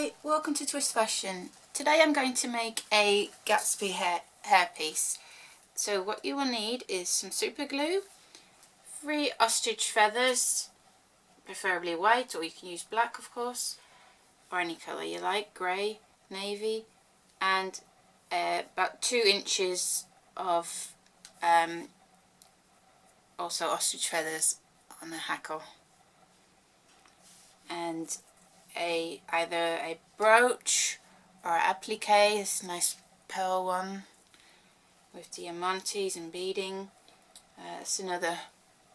Hi, welcome to Twist Fashion. Today I'm going to make a Gatsby hairpiece. So what you will need is some super glue, 3 ostrich feathers, preferably white, or you can use black of course, or any colour you like, grey, navy, and about 2 inches of also ostrich feathers on the hackle, and either a brooch or an applique, this nice pearl one with diamantes and beading. It's another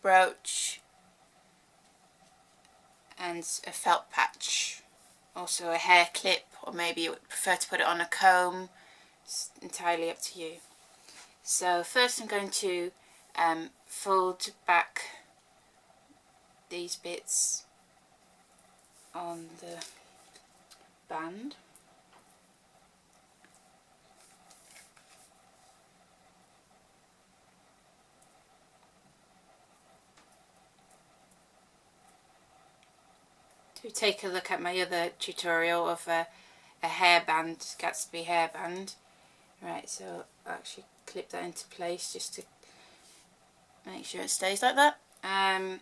brooch and a felt patch, also a hair clip, or maybe you would prefer to put it on a comb. It's entirely up to you. So first I'm going to fold back these bits on the band. To take a look at my other tutorial of a hairband, Gatsby hairband. Right, so I'll actually clip that into place just to make sure it stays like that. Then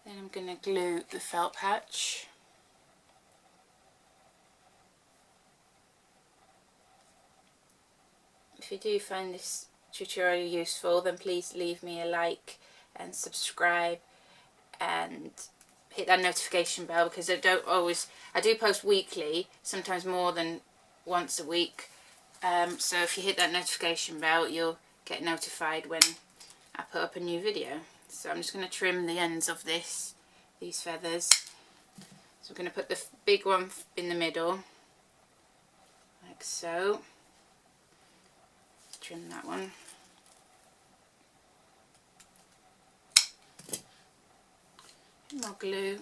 I'm going to glue the felt patch. If you do find this tutorial useful, then please leave me a like and subscribe and hit that notification bell, because I do post weekly, sometimes more than once a week. So if you hit that notification bell, you'll get notified when I put up a new video. So I'm just going to trim the ends of these feathers. So I'm going to put the big one in the middle, like so. Trim that one. More glue.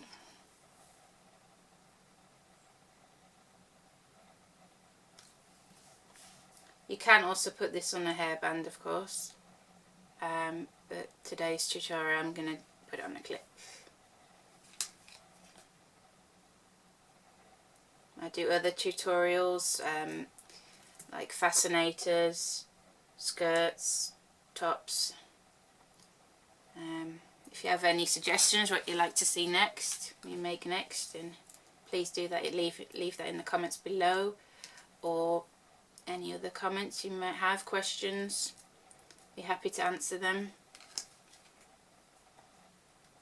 You can also put this on a hairband, of course, but today's tutorial I'm going to put it on a clip. I do other tutorials like fascinators, skirts, tops. If you have any suggestions what you'd like to see next, me make next, then please do that. Leave that in the comments below, or any other comments you might have, questions. Be happy to answer them.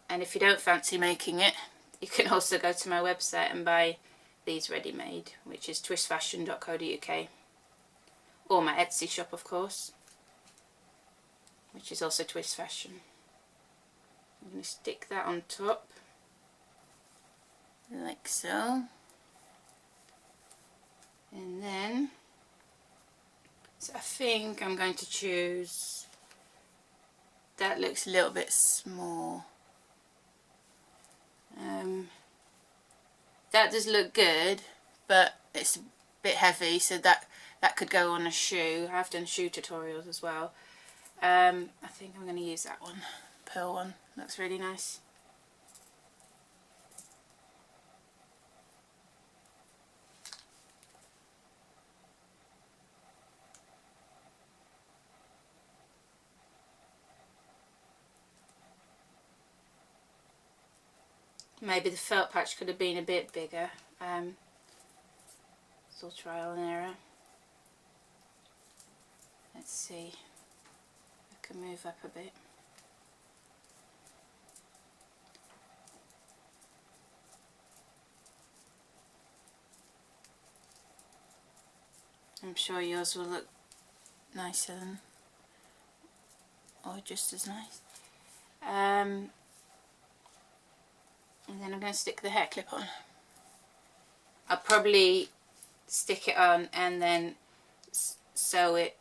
And if you don't fancy making it, you can also go to my website and buy these ready-made, which is twistfashion.co.uk, or my Etsy shop of course, which is also Twist Fashion. I'm going to stick that on top like so, and then I think I'm going to choose, that looks a little bit small. That does look good, but it's a bit heavy, so that could go on a shoe. I've done shoe tutorials as well. I think I'm going to use that one, pearl one. Looks really nice. Maybe the felt patch could have been a bit bigger. It's all trial and error. Let's see. I can move up a bit. I'm sure yours will look nicer than, or just as nice. And then I'm going to stick the hair clip on. I'll probably stick it on and then sew it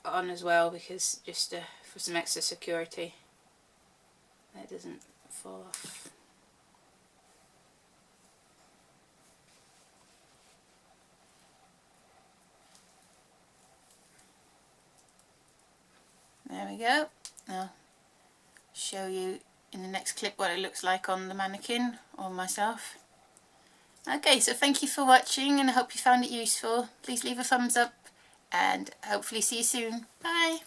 on as well, because just for some extra security, that it doesn't fall off. There we go. I'll show you in the next clip what it looks like on the mannequin or myself. Okay, so thank you for watching and I hope you found it useful. Please leave a thumbs up and hopefully see you soon. Bye!